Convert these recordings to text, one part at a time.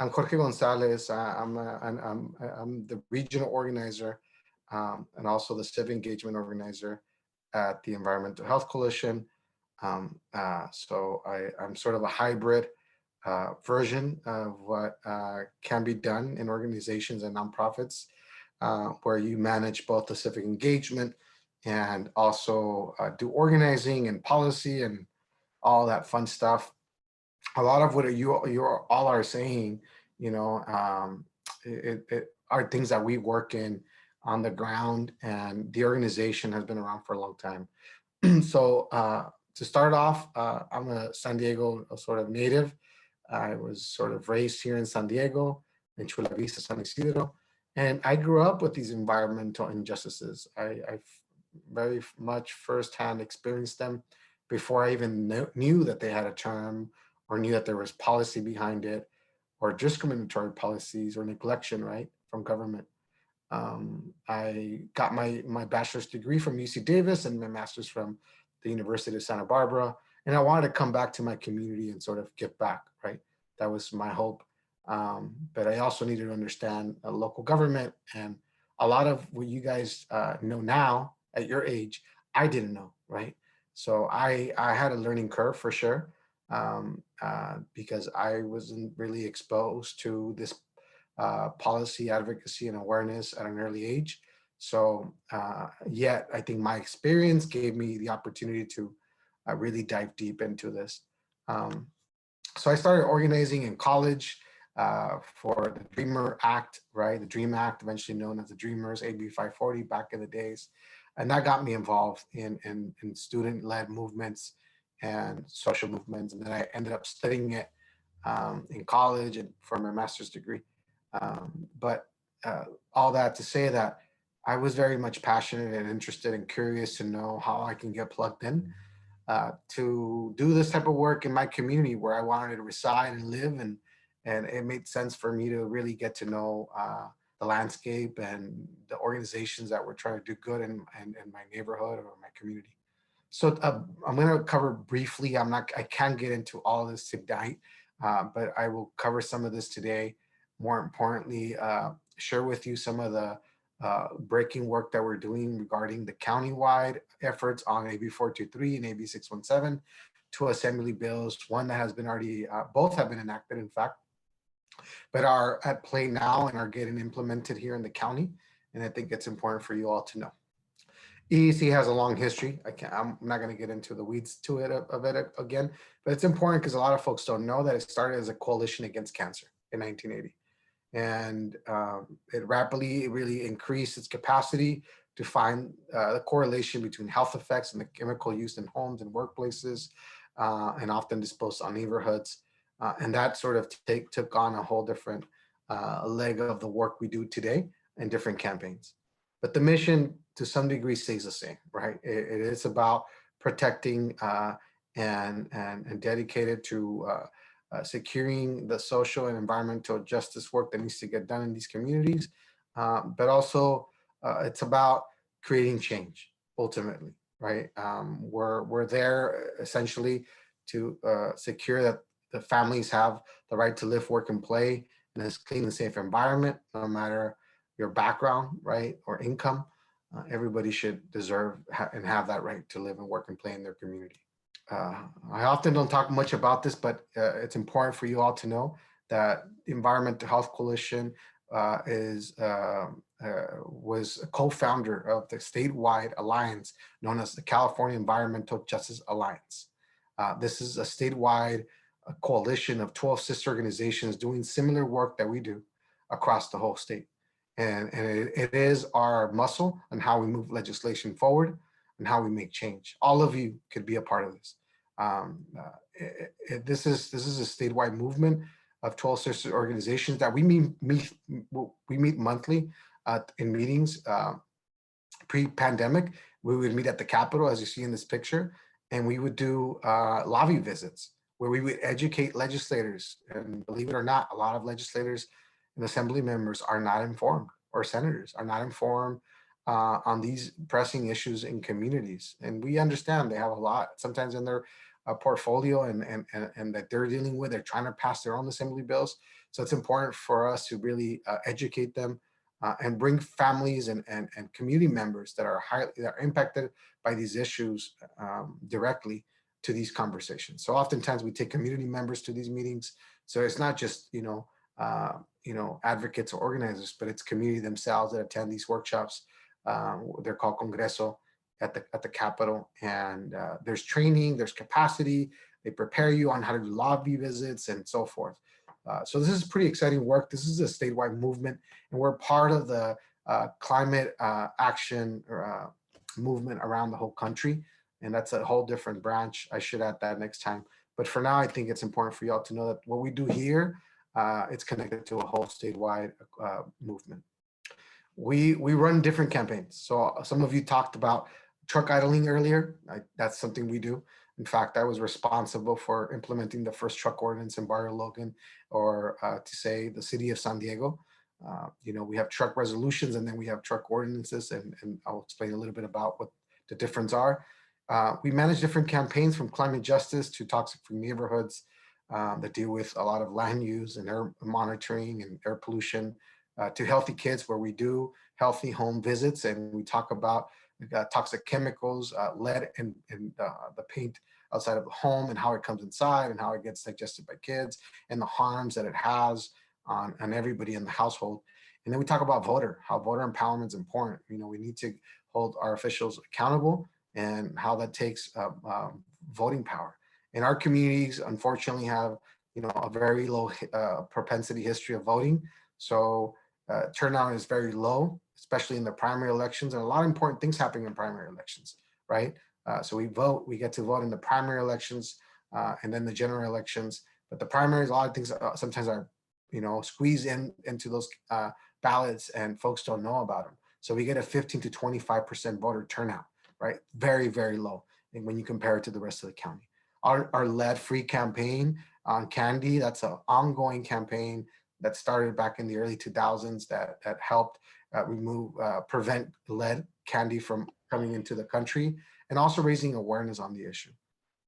I'm Jorge Gonzalez. I'm the regional organizer and also the civic engagement organizer at the Environmental Health Coalition. I'm sort of a hybrid version of what can be done in organizations and nonprofits, where you manage both the civic engagement and also do organizing and policy and all that fun stuff. A lot of what you all are saying, it are things that we work in on the ground, and the organization has been around for a long time. So to start off, I'm a San Diego sort of native. I was sort of raised here in San Diego, in Chula Vista, San Isidro, and I grew up with these environmental injustices. I very much firsthand experienced them before I even knew that they had a term or knew that there was policy behind it, or discriminatory policies or neglection, right, from government. I got my bachelor's degree from UC Davis and my master's from the University of Santa Barbara. And I wanted to come back to my community and sort of give back, right? That was my hope. But I also needed to understand local government, and a lot of what you guys know now at your age, I didn't know, right? So I had a learning curve for sure, because I wasn't really exposed to this policy advocacy and awareness at an early age. So yet I think my experience gave me the opportunity to really dive deep into this. So I started organizing in college for the Dreamer Act, right? The Dream Act, eventually known as the Dreamers, AB 540 back in the days. And that got me involved in student-led movements and social movements. And then I ended up studying it in college and for my master's degree. But all that to say that I was very much passionate and interested and curious to know how I can get plugged in to do this type of work in my community where I wanted to reside and live. And it made sense for me to really get to know the landscape and the organizations that were trying to do good in my neighborhood or my community. So I'm going to cover briefly. I can't get into all this tonight, but I will cover some of this today. More importantly, share with you some of the breaking work that we're doing regarding the countywide efforts on AB 423 and AB 617, two assembly bills, one that has been already, both have been enacted, in fact, but are at play now and are getting implemented here in the county. And I think it's important for you all to know. EEC has a long history. I'm not going to get into the weeds to it of it again, but it's important because a lot of folks don't know that it started as a coalition against cancer in 1980. And it rapidly really increased its capacity to find the correlation between health effects and the chemical use in homes and workplaces, and often disposed on neighborhoods. And that sort of took on a whole different leg of the work we do today in different campaigns. But the mission to some degree stays the same, right? It is about protecting and dedicated to securing the social and environmental justice work that needs to get done in these communities. But also it's about creating change ultimately, right? We're there essentially to secure that the families have the right to live, work, and play in a clean and safe environment, no matter your background, right, or income. Everybody should deserve and have that right to live and work and play in their community. I often don't talk much about this, but it's important for you all to know that the Environmental Health Coalition was a co-founder of the statewide alliance known as the California Environmental Justice Alliance. This is a statewide coalition of 12 sister organizations doing similar work that we do across the whole state. And it is our muscle and how we move legislation forward and how we make change. All of you could be a part of this. This is a statewide movement of 12 sister organizations that we meet monthly in meetings. Pre-pandemic, we would meet at the Capitol, as you see in this picture, and we would do lobby visits where we would educate legislators. And believe it or not, a lot of legislators and assembly members are not informed, or senators are not informed on these pressing issues in communities. And we understand they have a lot sometimes in their portfolio and that they're dealing with. They're trying to pass their own assembly bills. So it's important for us to really educate them and bring families and community members that are impacted by these issues directly to these conversations. So oftentimes we take community members to these meetings. So it's not just, advocates or organizers, but it's community themselves that attend these workshops. They're called Congreso at the Capitol, and there's training, there's capacity. They prepare you on how to do lobby visits and so forth. So this is pretty exciting work. This is a statewide movement, and we're part of the climate action movement around the whole country. And that's a whole different branch. I should add that next time. But for now, I think it's important for y'all to know that what we do here, it's connected to a whole statewide movement. We run different campaigns. So some of you talked about truck idling earlier. That's something we do. In fact, I was responsible for implementing the first truck ordinance in Barrio Logan, or to say the city of San Diego. We have truck resolutions and then we have truck ordinances, and I'll explain a little bit about what the difference are. We manage different campaigns, from climate justice to toxic-free neighborhoods that deal with a lot of land use and air monitoring and air pollution, to healthy kids, where we do healthy home visits and we talk about toxic chemicals, lead in the paint outside of the home and how it comes inside and how it gets digested by kids and the harms that it has on everybody in the household. And then we talk about how voter empowerment is important. We need to hold our officials accountable and how that takes voting power. And our communities, unfortunately, have a very low propensity history of voting. So turnout is very low, especially in the primary elections, and a lot of important things happening in primary elections, right? So we get to vote in the primary elections and then the general elections. But the primaries, a lot of things sometimes are, squeezed into those ballots and folks don't know about them. So we get a 15 to 25% voter turnout, right? Very, very low when you compare it to the rest of the county. Our lead-free campaign on candy, that's an ongoing campaign that started back in the early 2000s that helped prevent lead candy from coming into the country, and also raising awareness on the issue.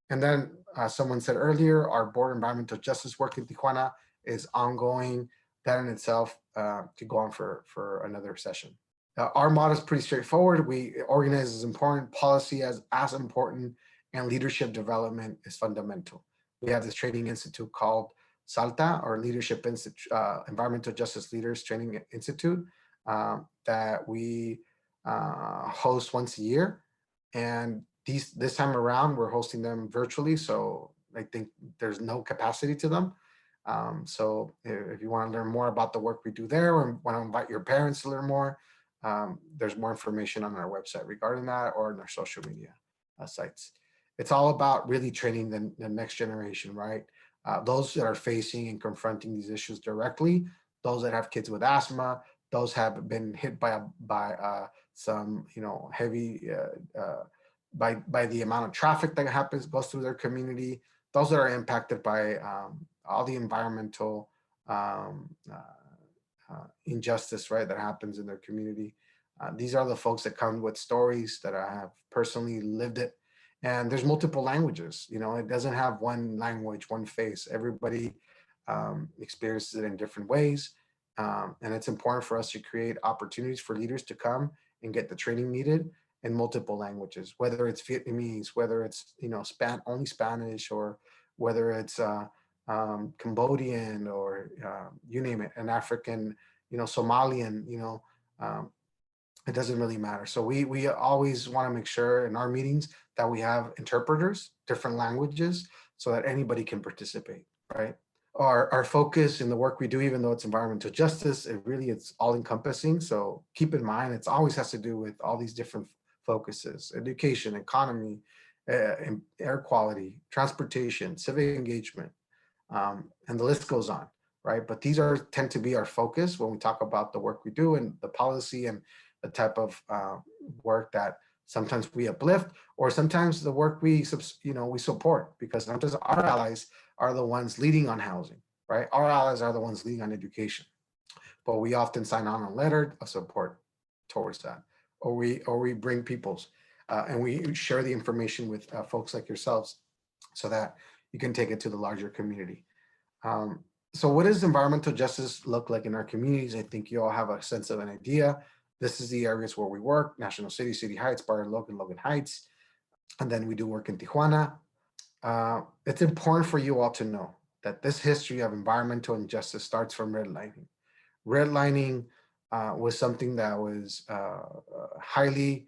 And then someone said earlier, our board environmental justice work in Tijuana is ongoing. That in itself could go on for another session. Our model is pretty straightforward. We organize is important, policy as important, and leadership development is fundamental. We have this training institute called SALTA, or Leadership Institute, Environmental Justice Leaders Training Institute, that we host once a year. And this time around, we're hosting them virtually. So I think there's no capacity to them. So if you want to learn more about the work we do there, or want to invite your parents to learn more, there's more information on our website regarding that, or on our social media sites. It's all about really training the next generation, right? Those that are facing and confronting these issues directly, those that have kids with asthma, those have been hit by some heavy by the amount of traffic that goes through their community, those that are impacted by all the environmental injustice, right, that happens in their community. These are the folks that come with stories that I have personally lived it. And there's multiple languages. It doesn't have one language, one face. Everybody experiences it in different ways. And it's important for us to create opportunities for leaders to come and get the training needed in multiple languages, whether it's Vietnamese, whether it's only Spanish, or whether it's Cambodian, or you name it, an African, Somalian, it doesn't really matter. So we always want to make sure in our meetings that we have interpreters, different languages, so that anybody can participate, right? Our focus in the work we do, even though it's environmental justice, it's all encompassing. So keep in mind, it always has to do with all these different focuses: education, economy, air quality, transportation, civic engagement, and the list goes on, right? But these tend to be our focus when we talk about the work we do and the policy and the type of work that sometimes we uplift, or sometimes the work we support, because sometimes our allies are the ones leading on housing, right? Our allies are the ones leading on education, but we often sign on a letter of support towards that, or we bring people's and we share the information with folks like yourselves so that you can take it to the larger community. So what does environmental justice look like in our communities? I think you all have a sense of an idea. This is the areas where we work: National City, City Heights, Barrio Logan, Logan Heights. And then we do work in Tijuana. It's important for you all to know that this history of environmental injustice starts from redlining. Redlining was something that was highly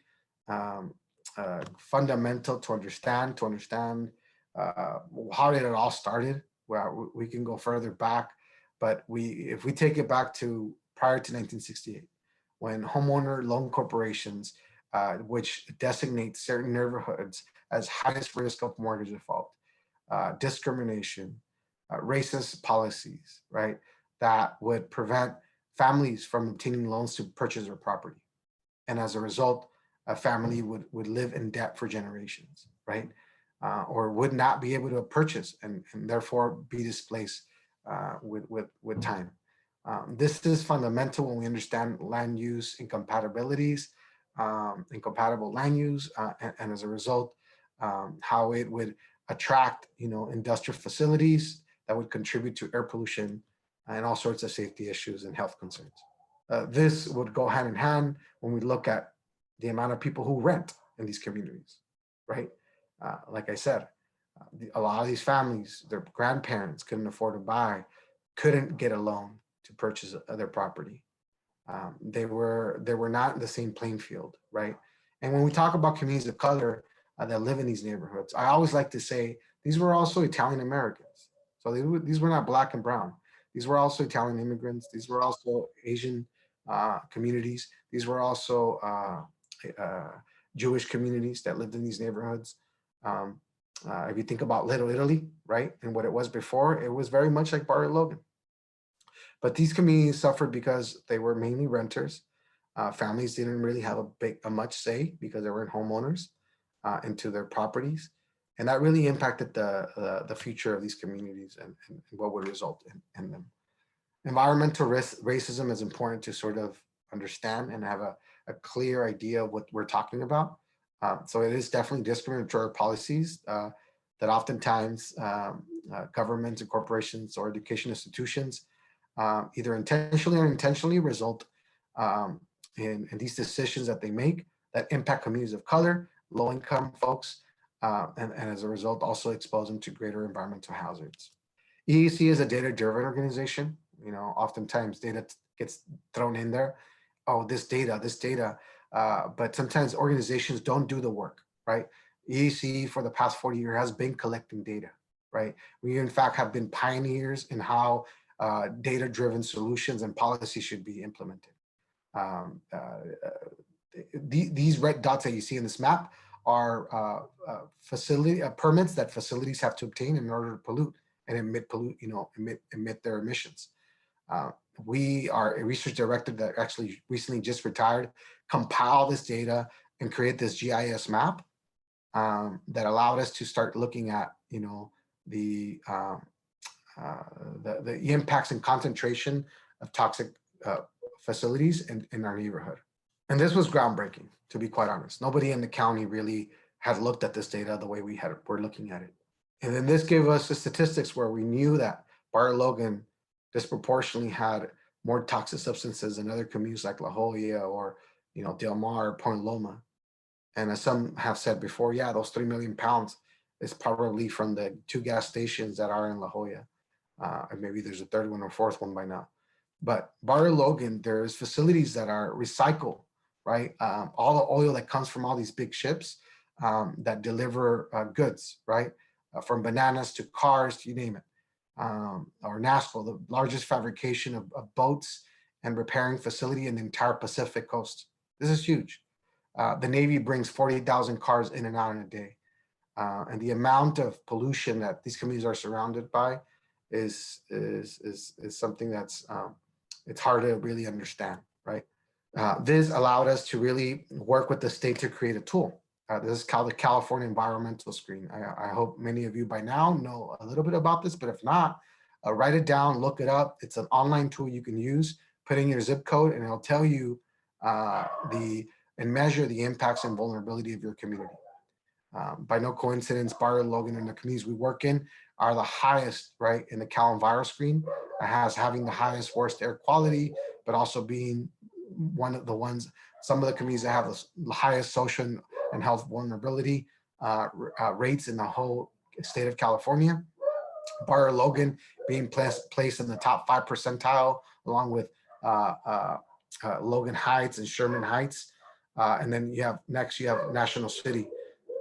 fundamental to understand, how did it all started. Well, we can go further back, but if we take it back to prior to 1968, when homeowner loan corporations, which designate certain neighborhoods as highest risk of mortgage default, discrimination, racist policies, right, that would prevent families from obtaining loans to purchase their property. And as a result, a family would live in debt for generations, right? Or would not be able to purchase and therefore be displaced with time. This is fundamental when we understand land use incompatibilities, incompatible land use, and as a result, how it would attract, industrial facilities that would contribute to air pollution and all sorts of safety issues and health concerns. This would go hand in hand when we look at the amount of people who rent in these communities, right? Like I said, a lot of these families, their grandparents couldn't afford to buy, couldn't get a loan to purchase their property. They were not in the same playing field, right? And when we talk about communities of color that live in these neighborhoods, I always like to say these were also Italian Americans. So these were not black and brown. These were also Italian immigrants. These were also Asian communities. These were also Jewish communities that lived in these neighborhoods. If you think about Little Italy, right, and what it was before, it was very much like Barrio Logan. But these communities suffered because they were mainly renters. Families didn't really have a much say because they weren't homeowners into their properties. And that really impacted the future of these communities and what would result in them. Environmental racism is important to sort of understand and have a clear idea of what we're talking about. So it is definitely discriminatory policies that oftentimes governments and corporations or education institutions either intentionally or unintentionally result in these decisions that they make that impact communities of color, low-income folks, and as a result also expose them to greater environmental hazards. EEC is a data-driven organization. Oftentimes data gets thrown in there. Oh, this data, but sometimes organizations don't do the work, right? EEC for the past 40 years has been collecting data, right? We in fact have been pioneers in how data-driven solutions and policy should be implemented. These red dots that you see in this map are facility permits that facilities have to obtain in order to pollute and emit their emissions. We are a research director that actually recently just retired, compile this data and create this GIS map that allowed us to start looking at, the impacts and concentration of toxic facilities in our neighborhood. And this was groundbreaking, to be quite honest. Nobody in the county really had looked at this data the way we're looking at it. And then this gave us the statistics where we knew that Barrio Logan disproportionately had more toxic substances than other communities like La Jolla or Del Mar or Point Loma. And as some have said before, yeah, those 3 million pounds is probably from the 2 gas stations that are in La Jolla. And maybe there's a third one or fourth one by now. But Barrio Logan, there's facilities that are recycled, right? All the oil that comes from all these big ships that deliver goods, right? From bananas to cars, you name it. Or NASPO, the largest fabrication of boats and repairing facility in the entire Pacific coast. This is huge. The Navy brings 40,000 cars in and out in a day. And the amount of pollution that these communities are surrounded by is something that's, it's hard to really understand, right? This allowed us to really work with the state to create a tool. This is called the California Environmental Screen. I hope many of you by now know a little bit about this, but if not, write it down, look it up. It's an online tool you can use, put in your zip code, and it'll tell you and measure the impacts and vulnerability of your community. By no coincidence, Barrio Logan and the communities we work in are the highest, right, in the Cal Enviro screen, has having the highest worst air quality, but also being one of the ones, some of the communities that have the highest social and health vulnerability rates in the whole state of California. Barrio Logan being placed in the top 5 percentile, along with uh, uh, Logan Heights and Sherman Heights. And then you have National City.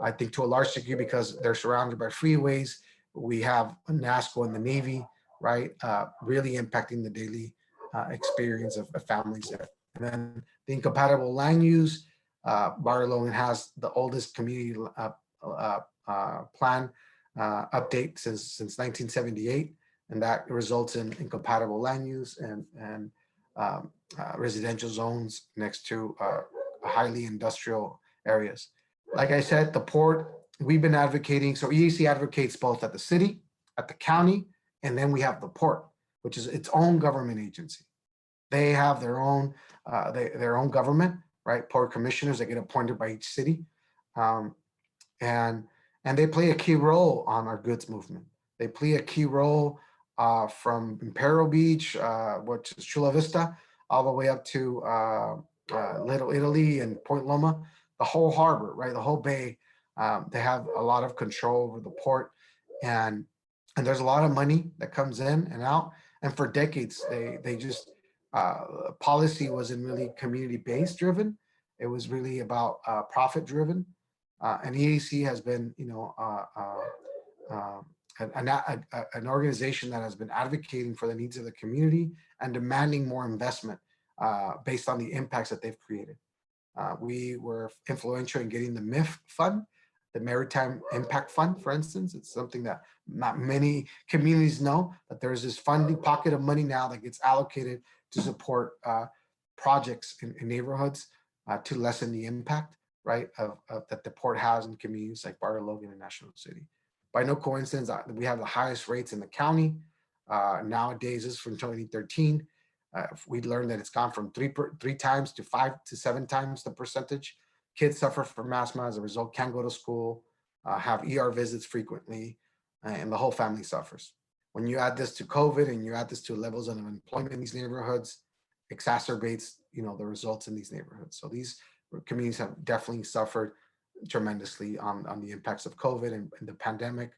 I think to a large degree because they're surrounded by freeways. We have NASCO and the Navy, right? Really impacting the daily experience of families there. And then the incompatible land use. Barrio Logan has the oldest community plan update since 1978, and that results in incompatible land use and residential zones next to highly industrial areas. Like I said, the port, we've been advocating, so EAC advocates both at the city, at the county, and then we have the port, which is its own government agency. They have their own government, right? Port commissioners that get appointed by each city. Um, and they play a key role on our goods movement. They play a key role from Imperial Beach, which is Chula Vista, all the way up to Little Italy and Point Loma, the whole harbor, right? The whole bay. They have a lot of control over the port, and there's a lot of money that comes in and out. And for decades, they just policy wasn't really community based driven. It was really about profit driven. And EAC has been, an organization that has been advocating for the needs of the community and demanding more investment based on the impacts that they've created. We were influential in getting the MIF fund, the Maritime Impact Fund, for instance. It's something that not many communities know, that there's this funding pocket of money now that gets allocated to support projects in neighborhoods to lessen the impact, right, that the port has in communities like Barrio Logan and National City. By no coincidence, we have the highest rates in the county. Nowadays, this is from 2013. We learned that it's gone from three times to 5 to 7 times the percentage. Kids suffer from asthma as a result, can't go to school, have ER visits frequently, and the whole family suffers. When you add this to COVID and you add this to levels of unemployment in these neighborhoods, exacerbates, the results in these neighborhoods. So these communities have definitely suffered tremendously on the impacts of COVID and the pandemic,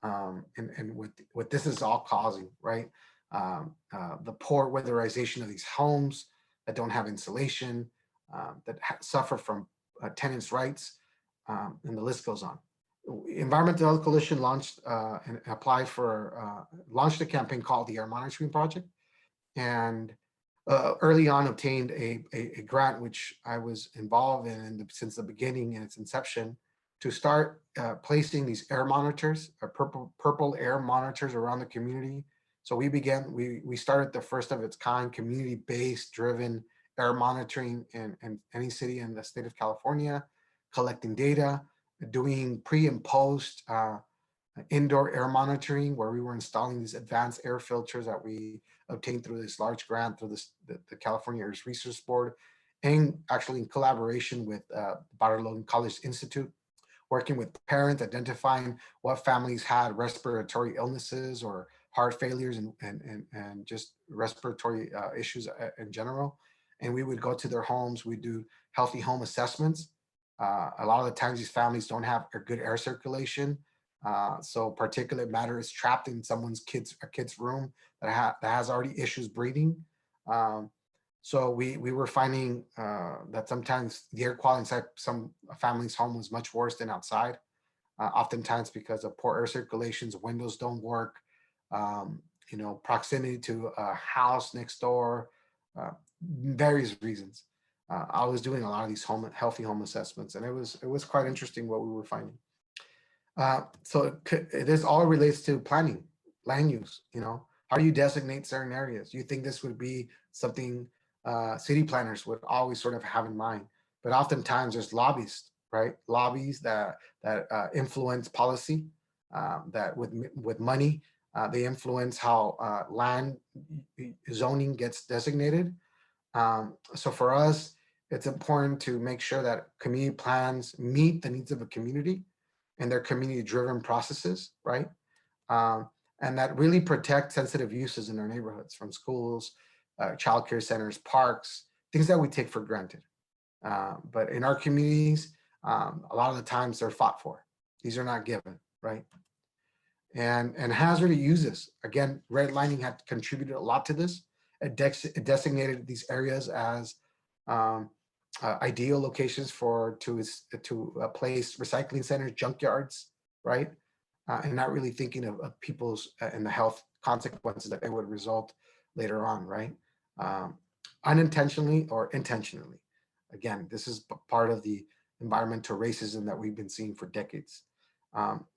and what this is all causing, right? The poor weatherization of these homes that don't have insulation, that suffer from tenants' rights, and the list goes on. Environmental Health Coalition launched and applied for, launched a campaign called the Air Monitoring Project, and early on obtained a grant, which I was involved in since the beginning in its inception, to start placing these air monitors, purple air monitors around the community. So we started the first of its kind community-based driven air monitoring in any city in the state of California, collecting data, doing pre and post indoor air monitoring, where we were installing these advanced air filters that we obtained through this large grant through the California Air Research Board, and actually in collaboration with Barrio Logan College Institute, working with parents, identifying what families had respiratory illnesses or heart failures and just respiratory issues in general. And we would go to their homes, we do healthy home assessments. A lot of the times these families don't have a good air circulation. So particulate matter is trapped in someone's kid's room that has already issues breathing. So we were finding that sometimes the air quality inside some families' home was much worse than outside. Oftentimes because of poor air circulations, windows don't work, proximity to a house next door, various reasons. I was doing a lot of these healthy home assessments, and it was quite interesting what we were finding. So this all relates to planning, land use. How do you designate certain areas? You think this would be something city planners would always sort of have in mind, but oftentimes there's lobbyists, right? Lobbies that influence policy, that with money, they influence how land zoning gets designated. So for us, it's important to make sure that community plans meet the needs of a community, and their community-driven processes, right? Um, and that really protect sensitive uses in our neighborhoods, from schools, childcare centers, parks, things that we take for granted. But in our communities, a lot of the times they're fought for. These are not given, right? And hazard uses, again, redlining had contributed a lot to this. It designated these areas as um, ideal locations to place recycling centers, junkyards, right? And not really thinking of people's and the health consequences that it would result later on, right? Um, Unintentionally or intentionally. Again, this is part of the environmental racism that we've been seeing for decades.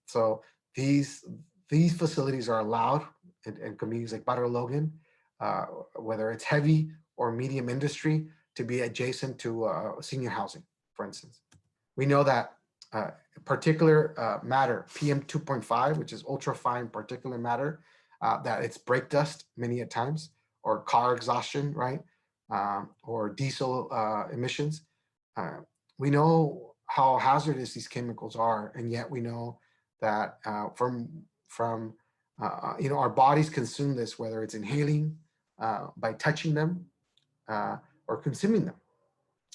So these these facilities are allowed in communities like Barrio Logan, uh, whether it's heavy or medium industry, to be adjacent to senior housing, for instance. We know that particular matter, PM 2.5, which is ultrafine particulate matter, that it's brake dust many a times, or car exhaustion, right? Or diesel emissions. Uh, we know how hazardous these chemicals are, and yet we know that from our bodies consume this, whether it's inhaling, by touching them, or consuming them,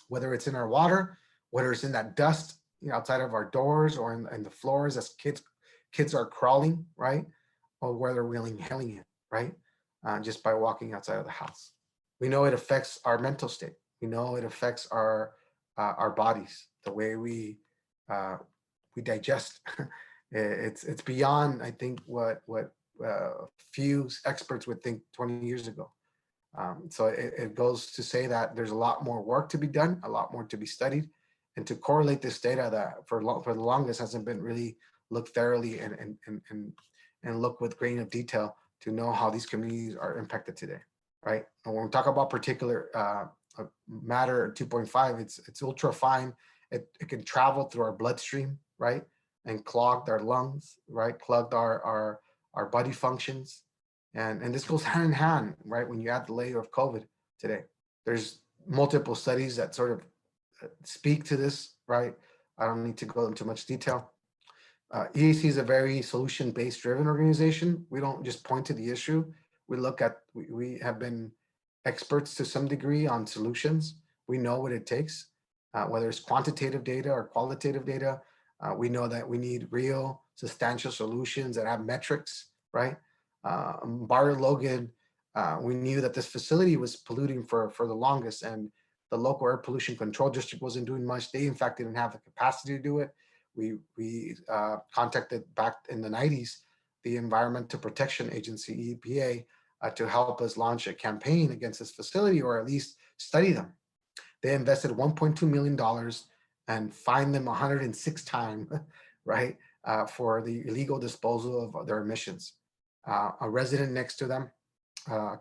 whether it's in our water, whether it's in that dust, outside of our doors, or in the floors as kids are crawling, right? Or whether we're inhaling it, right? Just by walking outside of the house. We know it affects our mental state. We know it affects our bodies, the way we digest. It's beyond, I think, what few experts would think 20 years ago. So it goes to say that there's a lot more work to be done, a lot more to be studied, and to correlate this data that for the longest hasn't been really looked thoroughly and look with grain of detail to know how these communities are impacted today, right? And when we talk about particular matter 2.5, it's ultra fine. It can travel through our bloodstream, right, and clog our lungs, right, clogged our body functions. And this goes hand in hand, right? When you add the layer of COVID today, there's multiple studies that sort of speak to this, right? I don't need to go into much detail. EAC is a very solution-based driven organization. We don't just point to the issue. We have been experts to some degree on solutions. We know what it takes, whether it's quantitative data or qualitative data. We know that we need real, substantial solutions that have metrics, right? Barrio Logan, we knew that this facility was polluting for the longest, and the local air pollution control district wasn't doing much. They, in fact, didn't have the capacity to do it. We contacted back in the 90s the Environmental Protection Agency, EPA, to help us launch a campaign against this facility, or at least study them. They invested $1.2 million and fined them 106 times, right, for the illegal disposal of their emissions. A resident next to them, a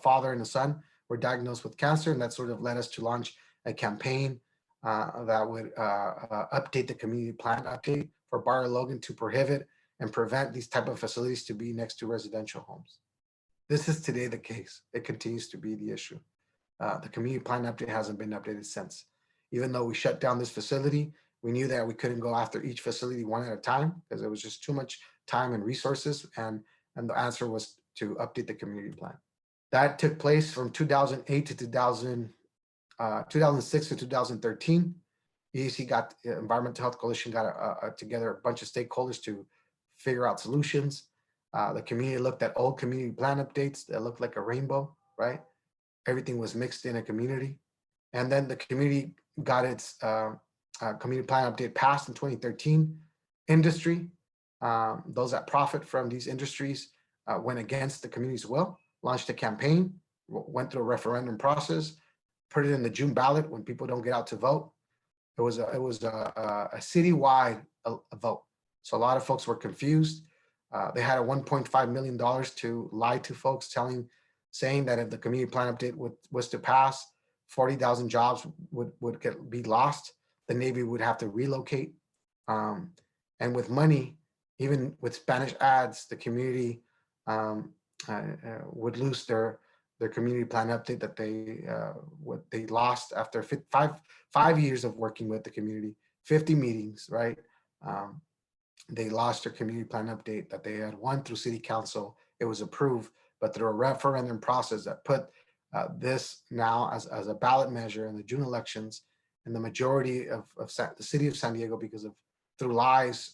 father and a son, were diagnosed with cancer, and that sort of led us to launch a campaign that would update the community plan update for Barrio Logan to prohibit and prevent these type of facilities to be next to residential homes. This is today the case. It continues to be the issue. The community plan update hasn't been updated since. Even though we shut down this facility, we knew that we couldn't go after each facility one at a time because it was just too much time and resources, and the answer was to update the community plan. That took place from 2008 to 2006 to 2013. EAC got Environmental Health Coalition got together a bunch of stakeholders to figure out solutions. The community looked at old community plan updates that looked like a rainbow, right? Everything was mixed in a community. And then the community got its community plan update passed in 2013. Industry, those that profit from these industries, went against the community's will, launched a campaign, went through a referendum process, put it in the June ballot when people don't get out to vote. It was a citywide vote. So a lot of folks were confused. They had a $1.5 million to lie to folks, saying that if the community plan update was to pass, 40,000 jobs would be lost. The Navy would have to relocate. And with money, even with Spanish ads, the community would lose their community plan update that they lost after 5 years of working with the community, 50 meetings, right? they lost their community plan update that they had won through city council. It was approved, but through a referendum process that put this now as a ballot measure in the June elections, and the majority of the city of San Diego, because of through lies,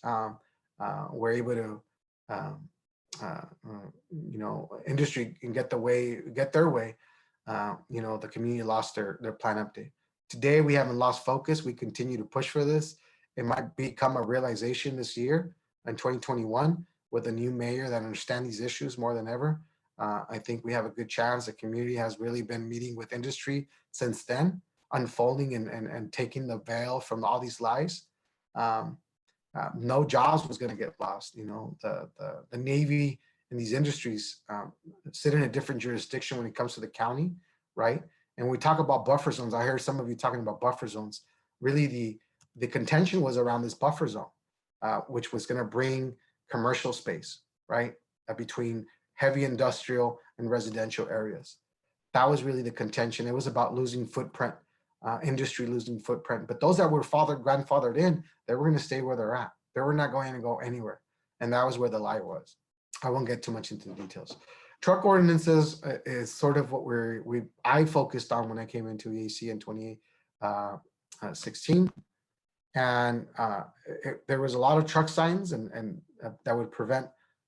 were able to, um, industry can get their way. The community lost their plan update. Today, we haven't lost focus. We continue to push for this. It might become a realization this year in 2021 with a new mayor that understands these issues more than ever. I think we have a good chance. The community has really been meeting with industry since then, unfolding and taking the veil from all these lies. Um, no jobs was going to get lost. The Navy and these industries sit in a different jurisdiction when it comes to the county, right? And we talk about buffer zones. I heard some of you talking about buffer zones. Really, the contention was around this buffer zone, which was going to bring commercial space, right, between heavy industrial and residential areas. That was really the contention. It was about losing footprint, industry losing footprint. But those that were grandfathered in, they were going to stay where they're at. They were not going to go anywhere. And that was where the lie was. I won't get too much into the details. Truck ordinances is sort of what I focused on when I came into EAC in 2016. And there was a lot of truck signs and that would prevent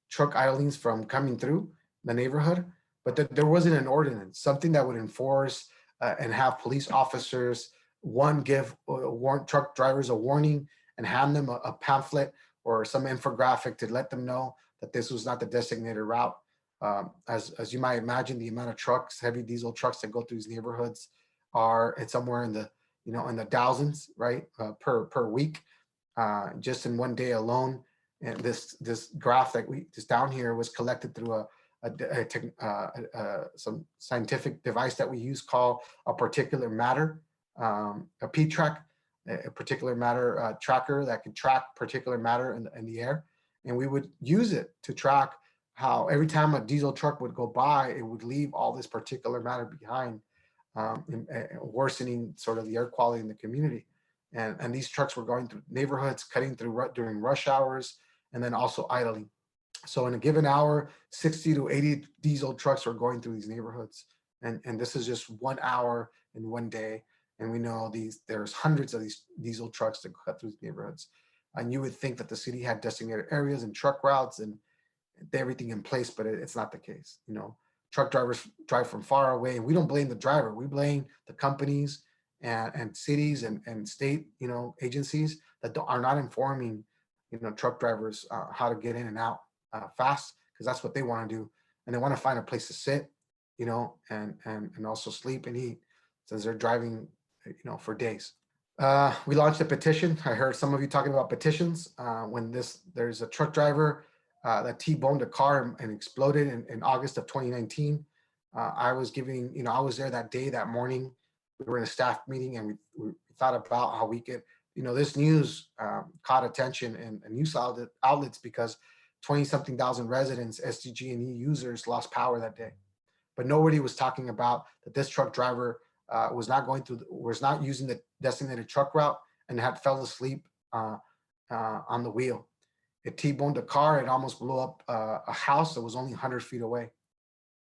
truck idlings from coming through the neighborhood, but there wasn't an ordinance, something that would enforce and have police officers, give truck drivers a warning and hand them a pamphlet or some infographic to let them know that this was not the designated route. As you might imagine, the amount of trucks, heavy diesel trucks that go through these neighborhoods it's somewhere in the in the thousands, right, per week, just in one day alone. And this graph that just down here was collected through some scientific device that we use called a particulate matter, a P-track, a particulate matter tracker that could track particulate matter in the air. And we would use it to track how every time a diesel truck would go by, it would leave all this particulate matter behind, worsening sort of the air quality in the community. And these trucks were going through neighborhoods, cutting through during rush hours, and then also idling. So in a given hour, 60 to 80 diesel trucks were going through these neighborhoods. And this is just 1 hour in one day. And we know there's hundreds of these diesel trucks that cut through these neighborhoods. And you would think that the city had designated areas and truck routes and everything in place, but it's not the case. Truck drivers drive from far away, and we don't blame the driver. We blame the companies and cities and state, agencies that are not informing, truck drivers how to get in and out fast, because that's what they want to do. And they want to find a place to sit, and also sleep and eat, since they're driving, for days. We launched a petition. I heard some of you talking about petitions. There's a truck driver that T-boned a car and exploded in August of 2019. I was there that day, that morning. We were in a staff meeting, and we thought about how we could, this news caught attention and news outlets because 20-something thousand residents, SDG&E users lost power that day. But nobody was talking about that this truck driver was not using the designated truck route and had fell asleep on the wheel. It T-boned a car. It almost blew up a house that was only 100 feet away.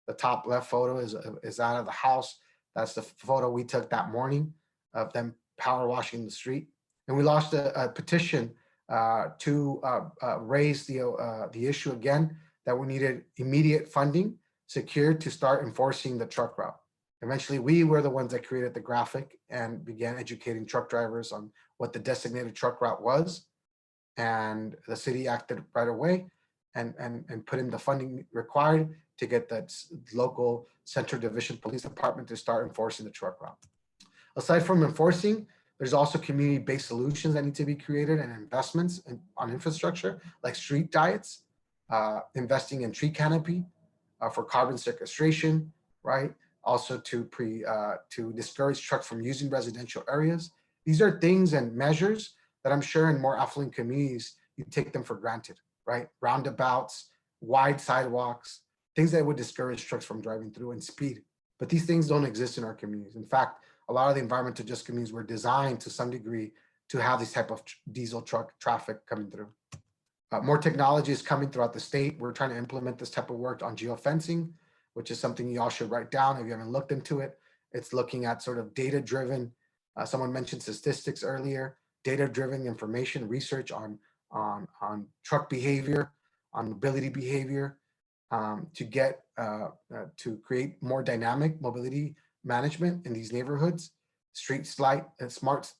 The top left photo is out of the house. That's the photo we took that morning of them power washing the street. And we launched a petition to raise the issue again, that we needed immediate funding secured to start enforcing the truck route. Eventually, we were the ones that created the graphic and began educating truck drivers on what the designated truck route was. And the city acted right away and put in the funding required to get that local Central Division Police Department to start enforcing the truck route. Aside from enforcing, there's also community-based solutions that need to be created and investments on infrastructure, like street diets, investing in tree canopy for carbon sequestration, right? Also to discourage trucks from using residential areas. These are things and measures that I'm sure in more affluent communities, you take them for granted, right? Roundabouts, wide sidewalks, things that would discourage trucks from driving through, and speed. But these things don't exist in our communities. In fact, a lot of the environmental just communities were designed to some degree to have this type of diesel truck traffic coming through. More technology is coming throughout the state. We're trying to implement this type of work on geofencing, which is something you all should write down if you haven't looked into it. It's looking at sort of data-driven, someone mentioned statistics earlier, data-driven information research on truck behavior, on mobility behavior, to create more dynamic mobility management in these neighborhoods, smart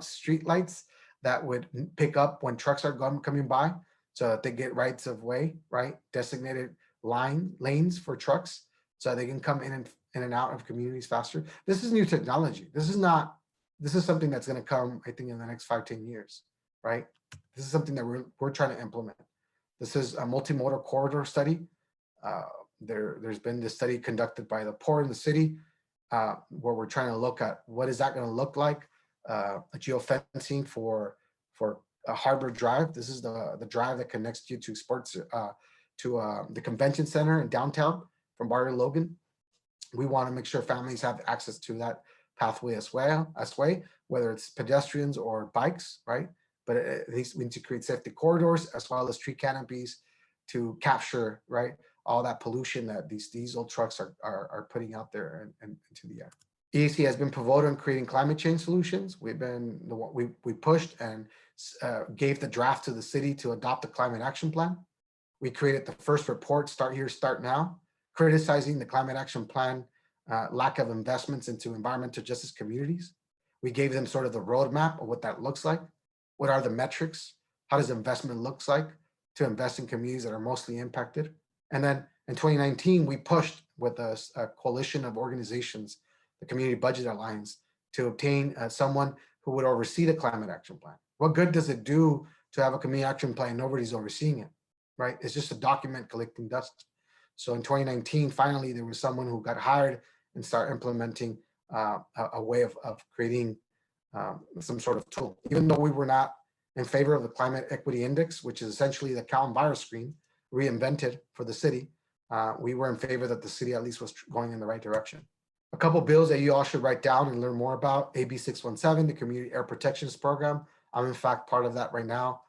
street lights that would pick up when trucks are coming by, so that they get rights of way, right? Designated lanes for trucks, so they can come in and out of communities faster. This is new technology. This is something that's going to come, I think, in the next 5-10 years, right? This is something that we're trying to implement. This is a multimodal corridor study. There's been this study conducted by the port in the city, where we're trying to look at what is that going to look like. A geofencing for a Harbor Drive. This is the drive that connects you to the convention center in downtown from Bar to Logan. We want to make sure families have access to that pathway as well, whether it's pedestrians or bikes, right? But at least we need to create safety corridors as well as tree canopies to capture, right, all that pollution that these diesel trucks are putting out there and into the air. EAC has been pivotal in creating climate change solutions. We pushed and gave the draft to the city to adopt a climate action plan. We created the first report, Start Here, Start Now, criticizing the climate action plan lack of investments into environmental justice communities. We gave them sort of the roadmap of what that looks like. What are the metrics? How does investment looks like to invest in communities that are mostly impacted? And then in 2019, we pushed with a coalition of organizations, the Community Budget Alliance, to obtain someone who would oversee the climate action plan. What good does it do to have a community action plan? Nobody's overseeing it, right? It's just a document collecting dust. So in 2019, finally, there was someone who got hired and started implementing a way of creating some sort of tool. Even though we were not in favor of the Climate Equity Index, which is essentially the Cal Enviro screen reinvented for the city, we were in favor that the city at least was going in the right direction. A couple bills that you all should write down and learn more about: AB 617, the Community Air Protections Program. I'm in fact part of that right now.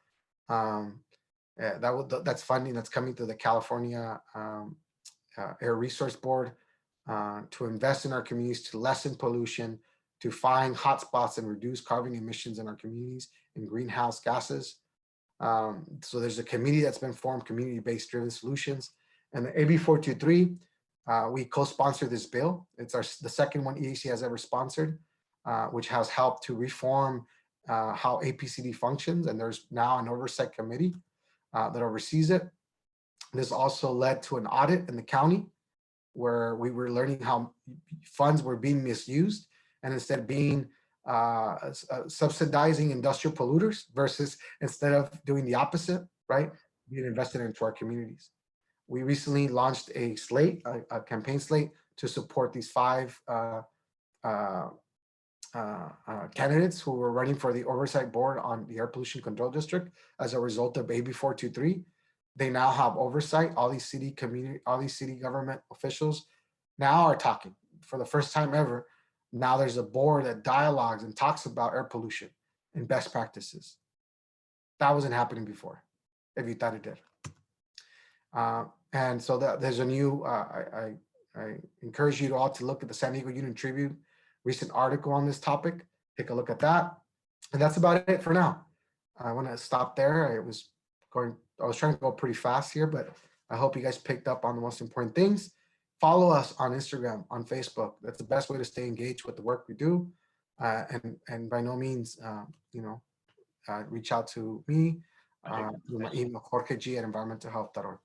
That's funding that's coming through the California Air Resource Board to invest in our communities, to lessen pollution, to find hotspots and reduce carbon emissions in our communities and greenhouse gases. So there's a committee that's been formed, community-based driven solutions. And the AB 423, we co-sponsored this bill. It's the second one EAC has ever sponsored, which has helped to reform how APCD functions. And there's now an oversight committee that oversees it. This also led to an audit in the county where we were learning how funds were being misused, and instead of being subsidizing industrial polluters versus instead of doing the opposite, right, being invested into our communities. We recently launched a campaign slate to support these 5 candidates who were running for the oversight board on the Air Pollution Control District as a result of AB 423. They now have oversight. All these city government officials now are talking for the first time ever. Now there's a board that dialogues and talks about air pollution and best practices. That wasn't happening before, if you thought it did. And so there's a new, I encourage you all to look at the San Diego Union Tribune recent article on this topic. Take a look at that. And that's about it for now. I want to stop there. I was trying to go pretty fast here, but I hope you guys picked up on the most important things. Follow us on Instagram, on Facebook. That's the best way to stay engaged with the work we do. And by no means, reach out to me through my email, jorge.g@environmentalhealth.org.